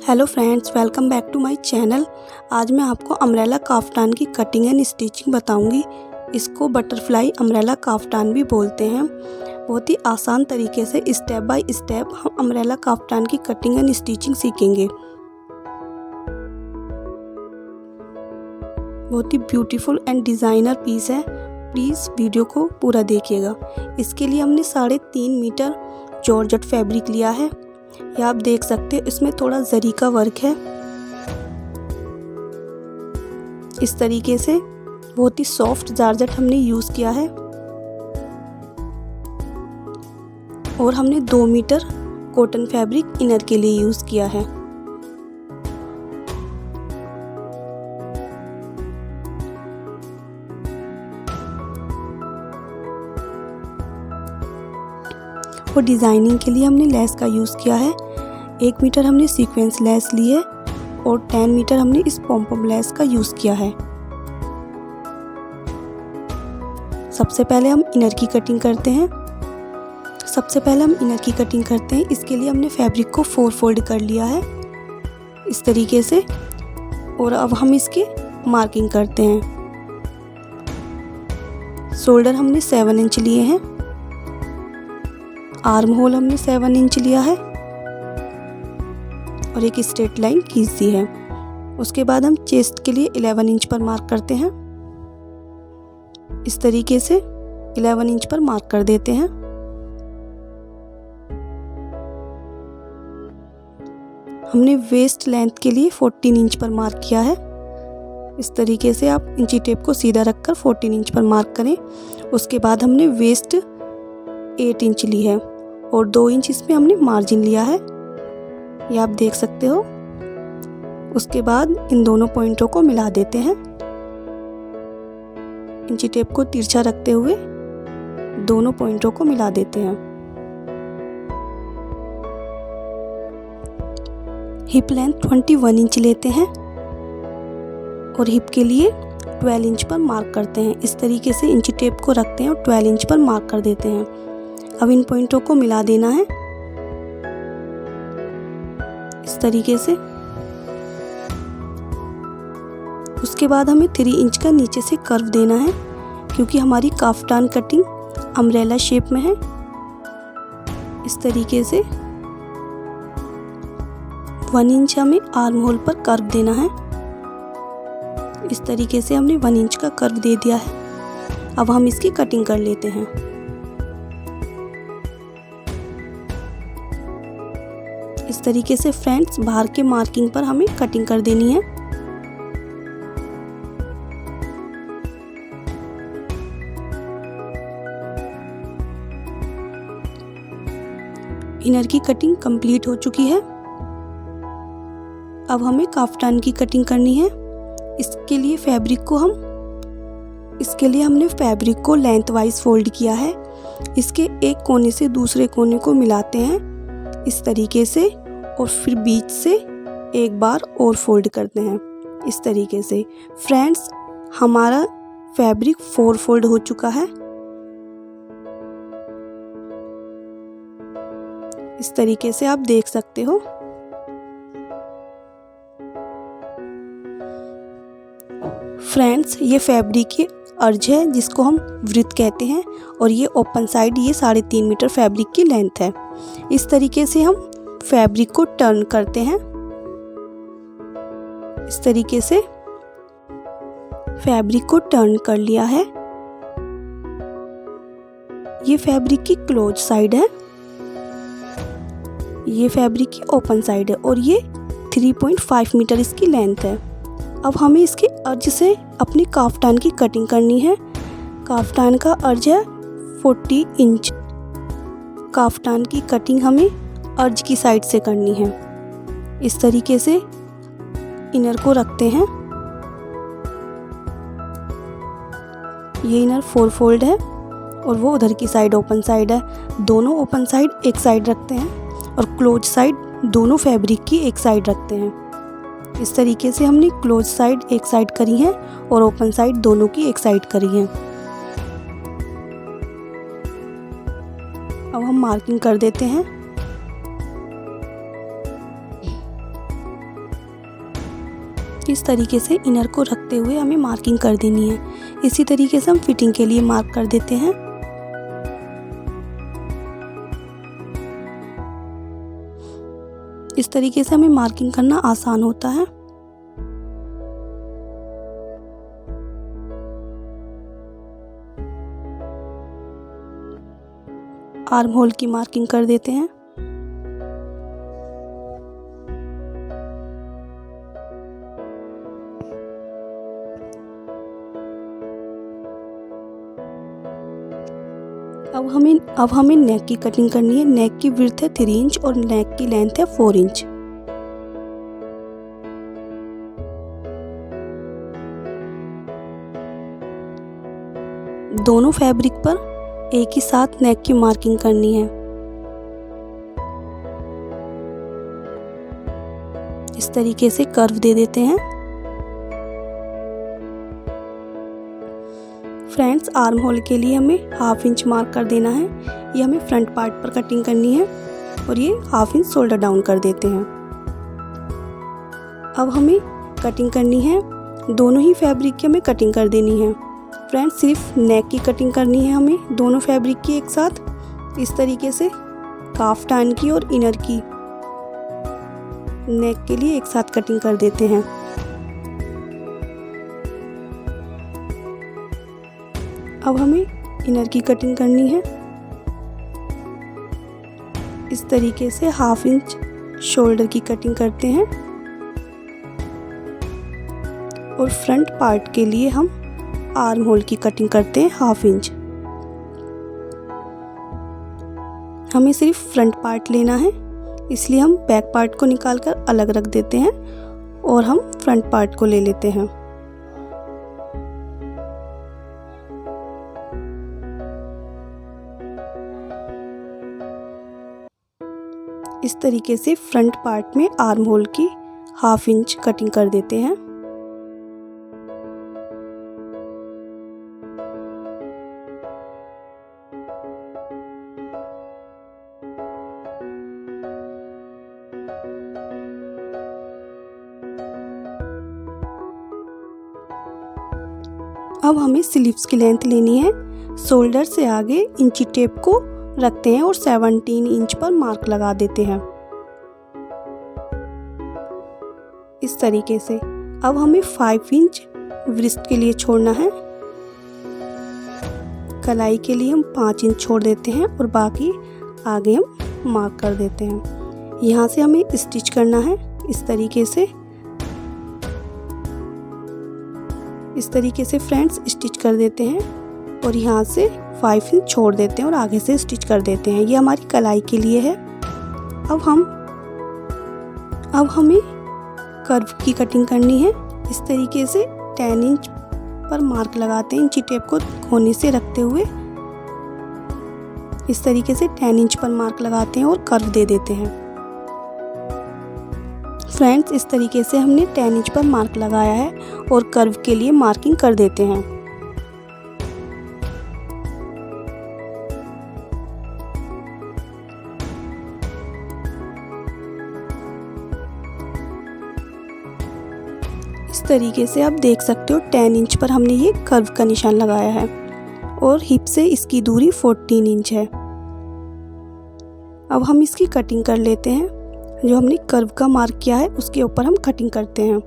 Hello friends, welcome back to my channel. आज मैं आपको अम्ब्रेला काफ्तान की कटिंग एंड स्टिचिंग बताऊंगी। इसको बटरफ्लाई अम्ब्रेला काफ्तान भी बोलते हैं। बहुत ही आसान तरीके से स्टेप बाय स्टेप हम अम्ब्रेला काफ्तान की कटिंग एंड स्टिचिंग सीखेंगे। बहुत ही ब्यूटीफुल एंड डिज़ाइनर पीस है। प्लीज़ वीडियो को पूरा देखिएगा। इसके लिए हमने 3.5 मीटर जॉर्जेट फैब्रिक लिया है। ये आप देख सकते हैं, इसमें थोड़ा जरी का वर्क है। इस तरीके से बहुत ही सॉफ्ट जॉर्जेट हमने यूज़ किया है और हमने 2 मीटर कॉटन फैब्रिक इनर के लिए यूज़ किया है। और डिज़ाइनिंग के लिए हमने लेस का यूज़ किया है। 1 मीटर हमने सीक्वेंस लेस ली है और 10 मीटर हमने इस पॉम लेस का यूज़ किया है। सबसे पहले हम इनर की कटिंग करते हैं। इसके लिए हमने फैब्रिक को 4 फोल्ड कर लिया है इस तरीके से। और अब हम इसकी मार्किंग करते हैं। शोल्डर हमने 7 इंच लिए हैं। आर्म होल हमने 7 इंच लिया है और एक स्ट्रेट लाइन खींच दी है। उसके बाद हम चेस्ट के लिए 11 इंच पर मार्क करते हैं। इस तरीके से 11 इंच पर मार्क कर देते हैं। हमने वेस्ट लेंथ के लिए 14 इंच पर मार्क किया है। इस तरीके से आप इंची टेप को सीधा रखकर 14 इंच पर मार्क करें। उसके बाद हमने वेस्ट 8 इंच ली है और 2 इंच इसमें हमने मार्जिन लिया है, ये आप देख सकते हो। उसके बाद इन दोनों पॉइंटों को मिला देते हैं। इंची टेप को तिरछा रखते हुए दोनों पॉइंटों को मिला देते हैं। हिप लेंथ 21 इंच लेते हैं और हिप के लिए 12 इंच पर मार्क करते हैं। इस तरीके से इंची टेप को रखते हैं और 12 इंच पर मार्क कर देते हैं। अब इन पॉइंटों को मिला देना है इस तरीके से। उसके बाद हमें 3 इंच का नीचे से कर्व देना है, क्योंकि हमारी काफ्तान कटिंग अम्ब्रेला शेप में है। इस तरीके से 1 इंच हमें आर्म होल पर कर्व देना है। इस तरीके से हमने 1 इंच का कर्व दे दिया है। अब हम इसकी कटिंग कर लेते हैं। इस तरीके से फ्रेंड्स बाहर के मार्किंग पर हमें कटिंग कर देनी है। इनर की कटिंग कंप्लीट हो चुकी है। अब हमें काफ्तान की कटिंग करनी है। इसके लिए हमने फैब्रिक को लेंथ वाइज फोल्ड किया है। इसके एक कोने से दूसरे कोने को मिलाते हैं इस तरीके से, और फिर बीच से एक बार और फोल्ड करते हैं इस तरीके से। फ्रेंड्स, हमारा फैब्रिक 4 फोल्ड हो चुका है। इस तरीके से आप देख सकते हो। फ्रेंड्स, ये फैब्रिक की अर्ज है जिसको हम वृत्त कहते हैं, और ये ओपन साइड, ये 3.5 मीटर फैब्रिक की लेंथ है। इस तरीके से हम फैब्रिक को टर्न करते हैं। इस तरीके से फैब्रिक को टर्न कर लिया है। ये फैब्रिक की क्लोज साइड है, ये फैब्रिक की ओपन साइड है, और ये 3.5 मीटर इसकी लेंथ है। अब हमें इसके अर्ज से अपनी काफ्तान की कटिंग करनी है। काफ्तान का अर्ज है 40 इंच। काफ्तान की कटिंग हमें अर्ज की साइड से करनी है। इस तरीके से इनर को रखते हैं। ये इनर 4 फोल्ड है और वो उधर की साइड ओपन साइड है। दोनों ओपन साइड एक साइड रखते हैं और क्लोज साइड दोनों फैब्रिक की एक साइड रखते हैं। इस तरीके से हमने क्लोज साइड एक साइड करी है और ओपन साइड दोनों की एक साइड करी है। अब हम मार्किंग कर देते हैं। इस तरीके से इनर को रखते हुए हमें मार्किंग कर देनी है। इसी तरीके से हम फिटिंग के लिए मार्क कर देते हैं। इस तरीके से हमें मार्किंग करना आसान होता है। आर्म होल की मार्किंग कर देते हैं। अब हमें नेक की कटिंग करनी है। नेक की विड्थ है 3 इंच और नेक की लेंथ है 4 इंच। दोनों फैब्रिक पर एक ही साथ नेक की मार्किंग करनी है। इस तरीके से कर्व दे देते हैं। फ्रेंड्स, आर्म होल के लिए हमें 1/2 इंच मार्क कर देना है। ये हमें फ्रंट पार्ट पर कटिंग करनी है और ये 1/2 इंच शोल्डर डाउन कर देते हैं। अब हमें कटिंग करनी है। दोनों ही फैब्रिक की हमें कटिंग कर देनी है। फ्रेंड्स, सिर्फ नेक की कटिंग करनी है हमें दोनों फैब्रिक की एक साथ। इस तरीके से काफ्तान की और इनर की नेक के लिए एक साथ कटिंग कर देते हैं। अब हमें इनर की कटिंग करनी है। इस तरीके से 1/2 इंच शोल्डर की कटिंग करते हैं और फ्रंट पार्ट के लिए हम आर्म होल की कटिंग करते हैं 1/2 इंच। हमें सिर्फ फ्रंट पार्ट लेना है, इसलिए हम बैक पार्ट को निकालकर अलग रख देते हैं और हम फ्रंट पार्ट को ले लेते हैं। इस तरीके से फ्रंट पार्ट में आर्म होल की 1/2 इंच कटिंग कर देते हैं। अब हमें स्लीव्स की लेंथ लेनी है। शोल्डर से आगे इंची टेप को रखते हैं और 17 इंच पर मार्क लगा देते हैं। इस तरीके से अब हमें 5 इंच व्रिस्ट के लिए छोड़ना है। कलाई के लिए हम 5 इंच छोड़ देते हैं और बाकी आगे हम मार्क कर देते हैं। यहाँ से हमें स्टिच करना है। इस तरीके से फ्रेंड्स स्टिच कर देते हैं और यहाँ से 5 इंच छोड़ देते हैं और आगे से स्टिच कर देते हैं। ये हमारी कलाई के लिए है। अब हमें कर्व की कटिंग करनी है। इस तरीके से 10 इंच पर मार्क लगाते हैं, इंची टेप को कोने से रखते हुए। इस तरीके से 10 इंच पर मार्क लगाते हैं और कर्व दे देते हैं। फ्रेंड्स, इस तरीके से हमने 10 इंच पर मार्क लगाया है और कर्व के लिए मार्किंग कर देते हैं। इस तरीके से आप देख सकते हो 10 इंच पर हमने ये कर्व का निशान लगाया है और हिप से इसकी दूरी 14 इंच है। अब हम इसकी कटिंग कर लेते हैं। जो हमने कर्व का मार्क किया है उसके ऊपर हम कटिंग करते हैं।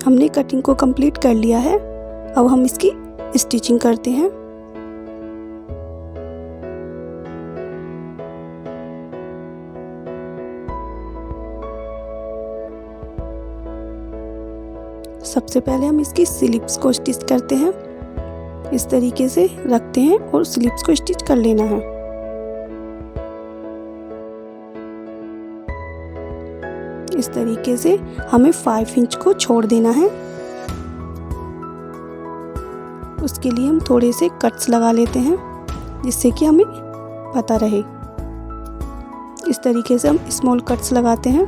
हमने कटिंग को कंप्लीट कर लिया है। अब हम इसकी स्टिचिंग करते हैं। सबसे पहले हम इसकी स्लिप्स को स्टिच करते हैं। इस तरीके से रखते हैं और स्लिप्स को स्टिच कर लेना है। इस तरीके से हमें 5 इंच को छोड़ देना है। उसके लिए हम थोड़े से कट्स लगा लेते हैं जिससे कि हमें पता रहे। इस तरीके से हम स्मॉल कट्स लगाते हैं।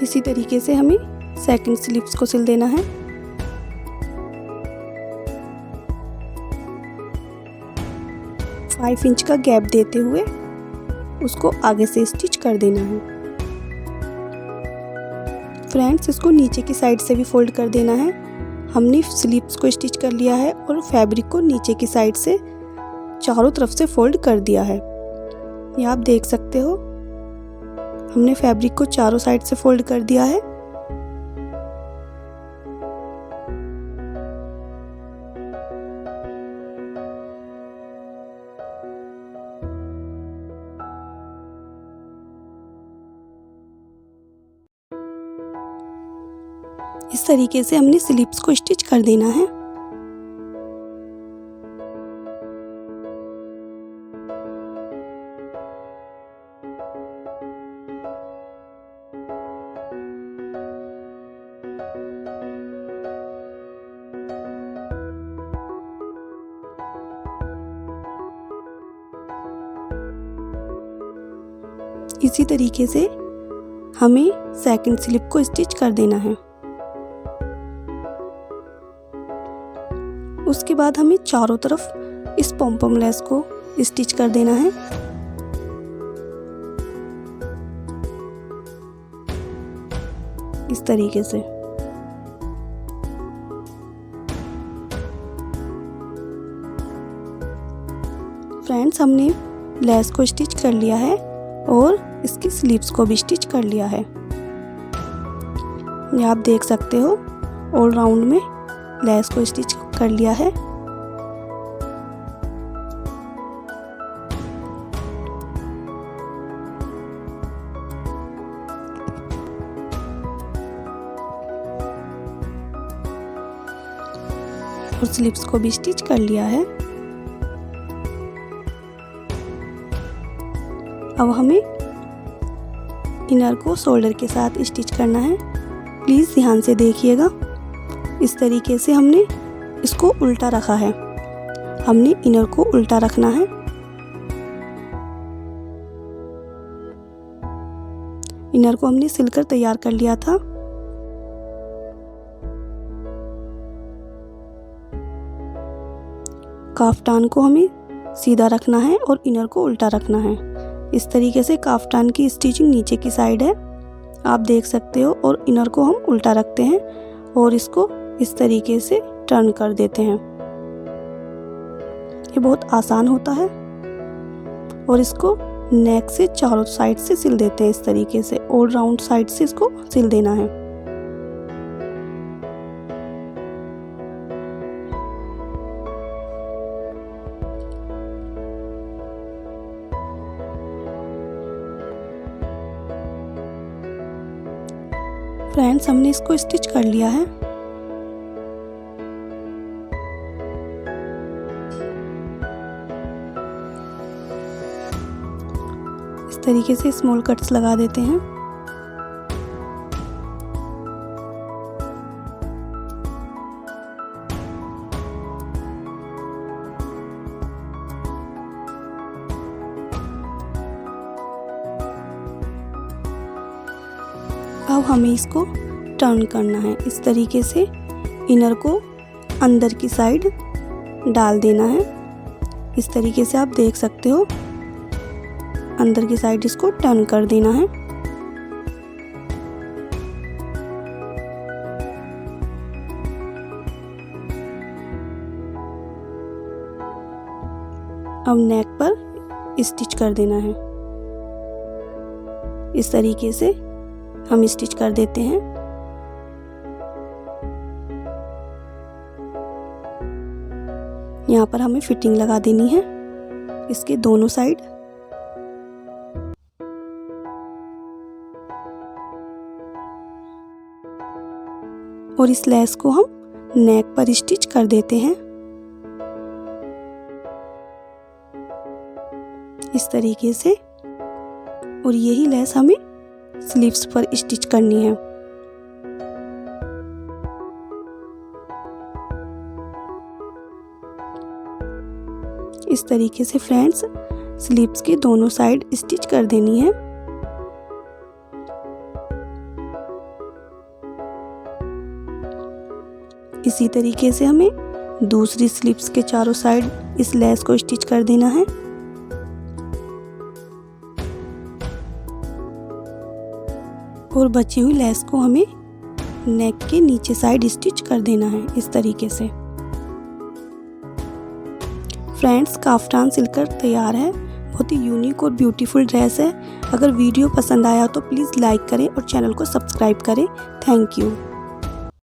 इसी तरीके से हमें सेकंड स्लीव्स को सिल देना है। फाइव इंच का गैप देते हुए उसको आगे से स्टिच कर देना है। फ्रेंड्स, इसको नीचे की साइड से भी फोल्ड कर देना है। हमने स्लीव्स को स्टिच कर लिया है और फैब्रिक को नीचे की साइड से चारों तरफ से फोल्ड कर दिया है। ये आप देख सकते हो, हमने फैब्रिक को चारों साइड से फोल्ड कर दिया है। इस तरीके से हमने स्लीव्स को स्टिच कर देना है। इसी तरीके से हमें सेकंड स्लिप को स्टिच कर देना है। उसके बाद हमें चारों तरफ इस पॉम लेस को स्टिच कर देना है। इस तरीके से फ्रेंड्स, हमने लेस को स्टिच कर लिया है और इसकी स्लीव्स को भी स्टिच कर लिया है। ये आप देख सकते हो, ऑल राउंड में लेस को स्टिच कर लिया है। और स्लीव्स को भी स्टिच कर लिया है। अब हमें इनर को शोल्डर के साथ स्टिच करना है। प्लीज़ ध्यान से देखिएगा। इस तरीके से हमने इसको उल्टा रखा है। हमने इनर को उल्टा रखना है। इनर को हमने सिलकर तैयार कर लिया था। काफ्तान को हमें सीधा रखना है और इनर को उल्टा रखना है। इस तरीके से काफ्तान की स्टिचिंग नीचे की साइड है, आप देख सकते हो, और इनर को हम उल्टा रखते हैं और इसको इस तरीके से टर्न कर देते हैं। ये बहुत आसान होता है। और इसको नेक से चारों साइड से सिल देते हैं। इस तरीके से ऑल राउंड साइड से इसको सिल देना है। फ्रेंड्स, हमने इसको स्टिच कर लिया है। इस तरीके से स्मॉल कट्स लगा देते हैं। अब हमें इसको टर्न करना है। इस तरीके से इनर को अंदर की साइड डाल देना है। इस तरीके से आप देख सकते हो, अंदर की साइड इसको टर्न कर देना है। अब नेक पर स्टिच कर देना है। इस तरीके से हम स्टिच कर देते हैं। यहाँ पर हमें फिटिंग लगा देनी है इसके दोनों साइड। और इस लेस को हम नेक पर स्टिच कर देते हैं। इस तरीके से। और यही लेस हमें स्लीव्स पर स्टिच करनी है। इस तरीके से फ्रेंड्स स्लीव्स के दोनों साइड स्टिच कर देनी है। इसी तरीके से हमें दूसरी स्लीव्स के चारों साइड इस लेस को स्टिच कर देना है। और बची हुई लेस को हमें नेक के नीचे साइड स्टिच कर देना है इस तरीके से। फ्रेंड्स काफ्तान सिलकर तैयार है। बहुत ही यूनिक और ब्यूटीफुल ड्रेस है। अगर वीडियो पसंद आया तो प्लीज़ लाइक करें और चैनल को सब्सक्राइब करें। Thank you.